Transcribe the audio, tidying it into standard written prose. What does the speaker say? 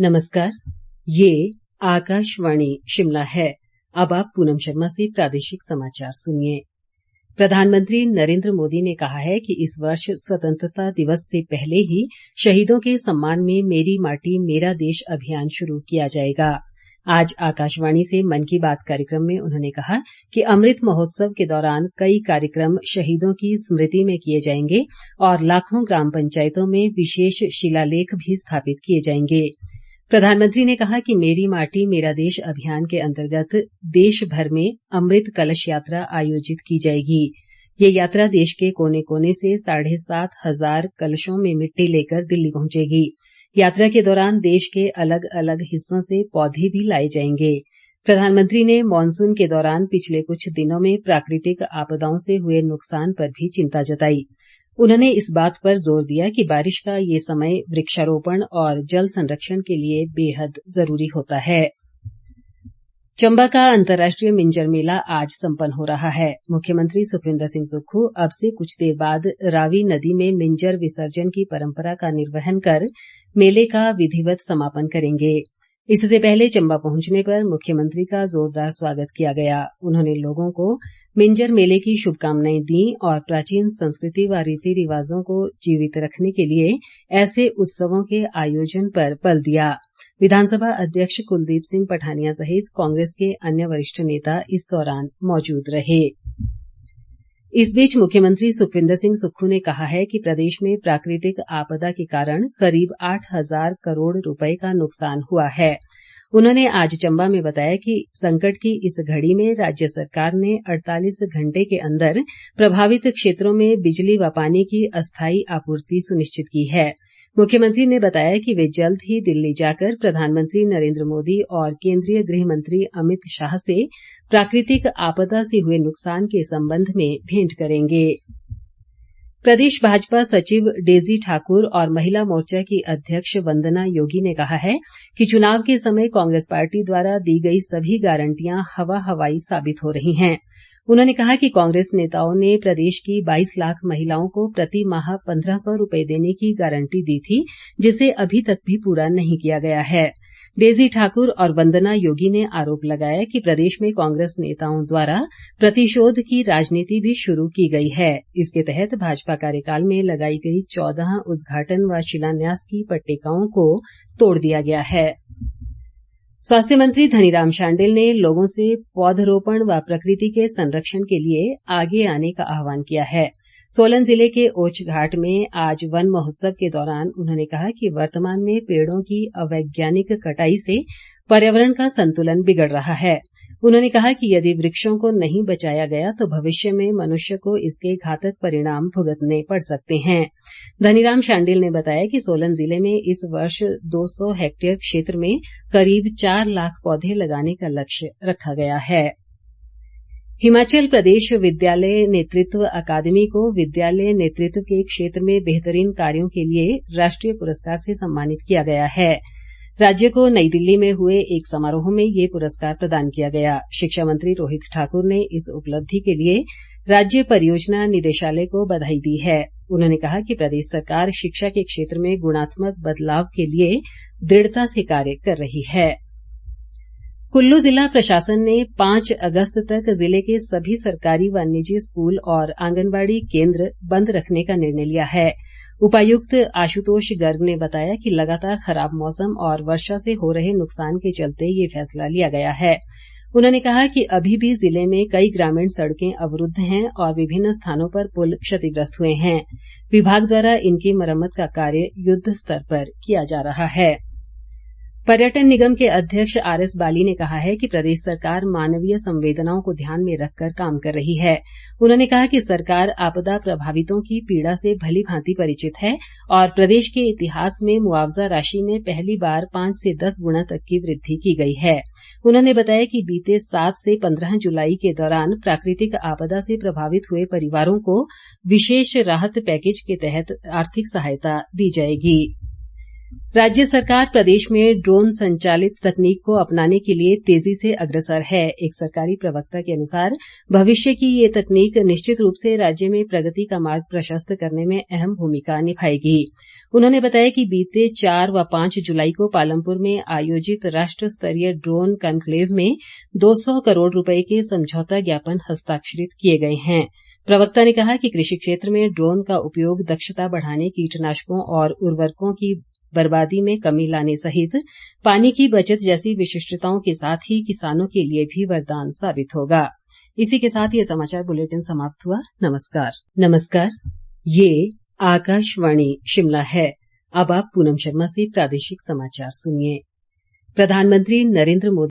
नमस्कार, ये आकाशवाणी शिमला है। अब आप पूनम शर्मा से प्रादेशिक समाचार सुनिए। प्रधानमंत्री नरेंद्र मोदी ने कहा है कि इस वर्ष स्वतंत्रता दिवस से पहले ही शहीदों के सम्मान में मेरी माटी मेरा देश अभियान शुरू किया जाएगा। आज आकाशवाणी से मन की बात कार्यक्रम में उन्होंने कहा कि अमृत महोत्सव के दौरान कई कार्यक्रम शहीदों की स्मृति में किए जाएंगे और लाखों ग्राम पंचायतों में विशेष शिलालेख भी स्थापित किए जाएंगे। प्रधानमंत्री ने कहा कि मेरी माटी मेरा देश अभियान के अंतर्गत देश भर में अमृत कलश यात्रा आयोजित की जाएगी। ये यात्रा देश के कोने कोने से 7,500 कलशों में मिट्टी लेकर दिल्ली पहुंचेगी। यात्रा के दौरान देश के अलग अलग हिस्सों से पौधे भी लाए जाएंगे। प्रधानमंत्री ने मॉनसून के दौरान पिछले कुछ दिनों में प्राकृतिक आपदाओं से हुए नुकसान पर भी चिंता जताई। उन्होंने इस बात पर जोर दिया कि बारिश का ये समय वृक्षारोपण और जल संरक्षण के लिए बेहद जरूरी होता है। चंबा का अंतर्राष्ट्रीय मिंजर मेला आज संपन्न हो रहा है। मुख्यमंत्री सुखविंदर सिंह सुक्खू अब से कुछ देर बाद रावी नदी में मिंजर विसर्जन की परंपरा का निर्वहन कर मेले का विधिवत समापन करेंगे। इससे पहले चंबा पहुंचने पर मुख्यमंत्री का जोरदार स्वागत किया गया। उन्होंने लोगों को मिंजर मेले की शुभकामनाएं दी और प्राचीन संस्कृति व रीति रिवाजों को जीवित रखने के लिए ऐसे उत्सवों के आयोजन पर बल दिया। विधानसभा अध्यक्ष कुलदीप सिंह पठानिया सहित कांग्रेस के अन्य वरिष्ठ नेता इस दौरान मौजूद रहे। इस बीच मुख्यमंत्री सुखविंदर सिंह सुक्खू ने कहा है कि प्रदेश में प्राकृतिक आपदा के कारण करीब 8,000 करोड़ रुपए का नुकसान हुआ है। उन्होंने आज चंबा में बताया कि संकट की इस घड़ी में राज्य सरकार ने 48 घंटे के अंदर प्रभावित क्षेत्रों में बिजली व पानी की अस्थायी आपूर्ति सुनिश्चित की है। मुख्यमंत्री ने बताया कि वे जल्द ही दिल्ली जाकर प्रधानमंत्री नरेंद्र मोदी और केंद्रीय गृह मंत्री अमित शाह से प्राकृतिक आपदा से हुए नुकसान के संबंध में भेंट करेंगे। प्रदेश भाजपा सचिव डेजी ठाकुर और महिला मोर्चा की अध्यक्ष वंदना योगी ने कहा है कि चुनाव के समय कांग्रेस पार्टी द्वारा दी गई सभी गारंटियां हवा हवाई साबित हो रही हैं। उन्होंने कहा कि कांग्रेस नेताओं ने प्रदेश की 22 लाख महिलाओं को प्रति माह 1,500 रुपए देने की गारंटी दी थी, जिसे अभी तक भी पूरा नहीं किया गया है। डेजी ठाकुर और वंदना योगी ने आरोप लगाया कि प्रदेश में कांग्रेस नेताओं द्वारा प्रतिशोध की राजनीति भी शुरू की गई है। इसके तहत भाजपा कार्यकाल में लगाई गई 14 उद्घाटन व शिलान्यास की पट्टिकाओं को तोड़ दिया गया है। स्वास्थ्य मंत्री धनीराम शांडिल ने लोगों से पौधरोपण व प्रकृति के संरक्षण के लिए आगे आने का आह्वान किया है। सोलन जिले के ओछघाट में आज वन महोत्सव के दौरान उन्होंने कहा कि वर्तमान में पेड़ों की अवैज्ञानिक कटाई से पर्यावरण का संतुलन बिगड़ रहा है। उन्होंने कहा कि यदि वृक्षों को नहीं बचाया गया तो भविष्य में मनुष्य को इसके घातक परिणाम भुगतने पड़ सकते हैं। धनीराम शांडिल ने बताया कि सोलन जिले में इस वर्ष 200 हेक्टेयर क्षेत्र में करीब 4 लाख पौधे लगाने का लक्ष्य रखा गया है। हिमाचल प्रदेश विद्यालय नेतृत्व अकादमी को विद्यालय नेतृत्व के क्षेत्र में बेहतरीन कार्यों के लिए राष्ट्रीय पुरस्कार से सम्मानित किया गया है। राज्य को नई दिल्ली में हुए एक समारोह में ये पुरस्कार प्रदान किया गया। शिक्षा मंत्री रोहित ठाकुर ने इस उपलब्धि के लिए राज्य परियोजना निदेशालय को बधाई दी है। उन्होंने कहा कि प्रदेश सरकार शिक्षा के क्षेत्र में गुणात्मक बदलाव के लिए दृढ़ता से कार्य कर रही है। कुल्लू जिला प्रशासन ने 5 अगस्त तक जिले के सभी सरकारी व निजी स्कूल और आंगनबाड़ी केंद्र बंद रखने का निर्णय लिया है। उपायुक्त आशुतोष गर्ग ने बताया कि लगातार खराब मौसम और वर्षा से हो रहे नुकसान के चलते ये फैसला लिया गया है। उन्होंने कहा कि अभी भी जिले में कई ग्रामीण सड़कें अवरुद्ध हैं और विभिन्न स्थानों पर पुल क्षतिग्रस्त हुए हैं। विभाग द्वारा इनकी मरम्मत का कार्य युद्ध स्तर पर किया जा रहा है। पर्यटन निगम के अध्यक्ष आरएस बाली ने कहा है कि प्रदेश सरकार मानवीय संवेदनाओं को ध्यान में रखकर काम कर रही है। उन्होंने कहा कि सरकार आपदा प्रभावितों की पीड़ा से भली भांति परिचित है और प्रदेश के इतिहास में मुआवजा राशि में पहली बार 5 से 10 गुना तक की वृद्धि की गई है। उन्होंने बताया कि बीते 7 से 15 जुलाई के दौरान प्राकृतिक आपदा से प्रभावित हुए परिवारों को विशेष राहत पैकेज के तहत आर्थिक सहायता दी जाएगी। राज्य सरकार प्रदेश में ड्रोन संचालित तकनीक को अपनाने के लिए तेजी से अग्रसर है। एक सरकारी प्रवक्ता के अनुसार भविष्य की ये तकनीक निश्चित रूप से राज्य में प्रगति का मार्ग प्रशस्त करने में अहम भूमिका निभाएगी। उन्होंने बताया कि बीते 4 व 5 जुलाई को पालमपुर में आयोजित राष्ट्र स्तरीय ड्रोन कॉन्क्लेव में 200 करोड़ रुपए के समझौता ज्ञापन हस्ताक्षरित किए गए हैं। प्रवक्ता ने कहा कि कृषि क्षेत्र में ड्रोन का उपयोग दक्षता बढ़ाने, कीटनाशकों और उर्वरकों की बर्बादी में कमी लाने सहित पानी की बचत जैसी विशिष्टताओं के साथ ही किसानों के लिए भी वरदान साबित होगा। इसी के साथ ये समाचार बुलेटिन समाप्त हुआ। नमस्कार। ये आकाशवाणी शिमला है। अब आप पूनम शर्मा से प्रादेशिक समाचार सुनिए। प्रधानमंत्री नरेंद्र मोदी